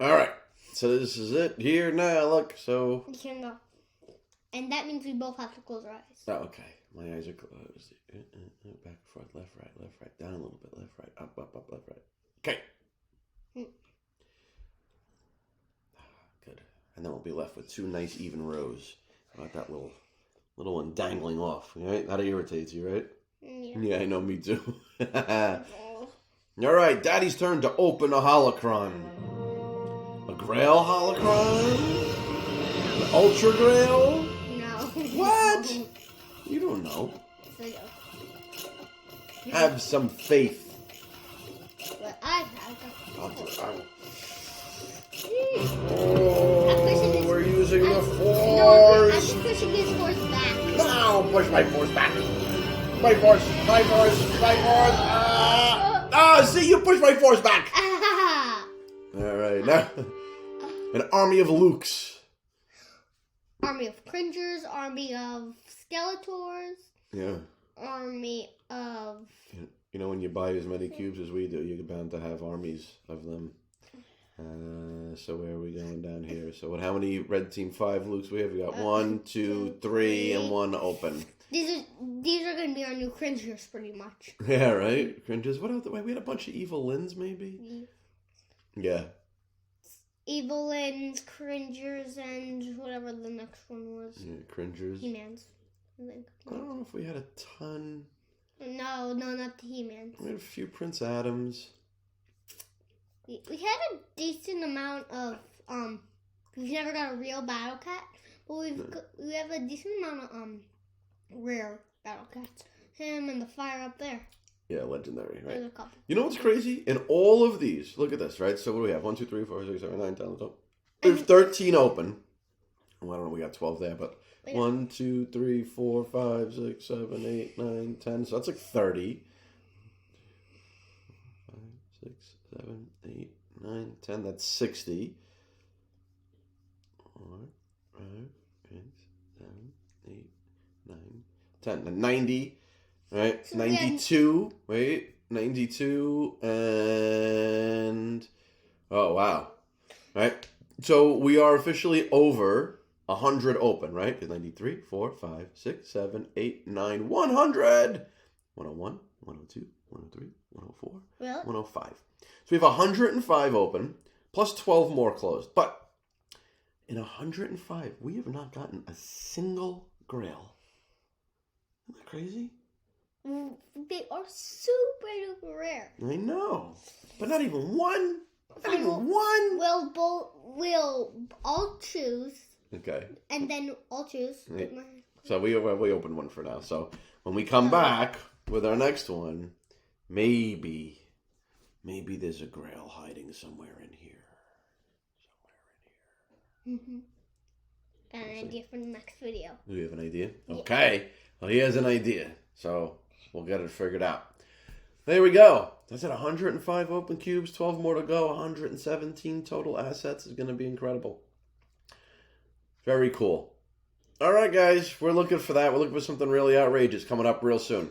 All right. So this is it here now. Look, so. You can go. And that means we both have to close our eyes. Oh, okay. My eyes are closed. Back, forth, left, right. Down a little bit. Left, right. Up, left, right. Okay. Good. And then we'll be left with two nice even rows. How about that little one dangling off? Right? That irritates you, right? Yeah, I know, me too. All right, Daddy's turn to open a holocron. A Grail holocron? An Ultra Grail? No. What? You don't know. Have some faith. But I have. Oh, we're using the force. No, I'm pushing his force back. No, push my force back. My force. See, you push my force back. All right, now an army of Lukes. Army of Cringers, army of Skeletors. Yeah. Army of... You know, when you buy as many cubes as we do, you're bound to have armies of them. So where are we going down here? So how many Red Team 5 Lukes we have? We got 1, 2, 3, and 1 open. These are going to be our new Cringers, pretty much. Yeah, right? Cringers. What else? Wait, we had a bunch of Evil Lins, maybe? Yeah. Evil Lins, Cringers, and whatever the next one was. Yeah, Cringers. He-Mans, I think. I don't know if we had a ton. No, not the He-Mans. We had a few Prince Adams. We had a decent amount of, we've never got a real Battle Cat, but we have a decent amount of, rare Battle Cats. Him and the fire up there. Yeah, legendary, right? There's a couple. You know what's crazy? In all of these, look at this, right? So what do we have? 1, 2, 3, 4, 6, 7, 8, 9, 10, 11. There's 13 open. Well, I don't know, we got 12 there, but 1, 2, 3, 4, 5, 6, 7, 8, 9, 10. So that's like 30. 5, 6, 7, 8, 9, 10. That's 60. 4, 5, 6, 7, 8, 9, 10. And 90. Right, So 92, wait, 92, and, oh, wow, right, so we are officially over 100 open, right, 93, 4, 5, 6, 7, 8, 9, 100, 101, 102, 103, 104, Really? 105, so we have 105 open, plus 12 more closed, but in 105, we have not gotten a single Grail. Isn't that crazy? They are super duper rare. I know, but not even one. Not even one. We'll all choose. Okay. And then I'll choose. Yeah. So we opened one for now. So when we come back with our next one, maybe there's a Grail hiding somewhere in here. Mm-hmm. Got an idea for the next video. Do you have an idea? Okay. Well, he has an idea. So we'll get it figured out. There we go. That's at 105 open cubes, 12 more to go, 117 total assets. Is going to be incredible. Very cool. All right, guys. We're looking for that. We're looking for something really outrageous coming up real soon.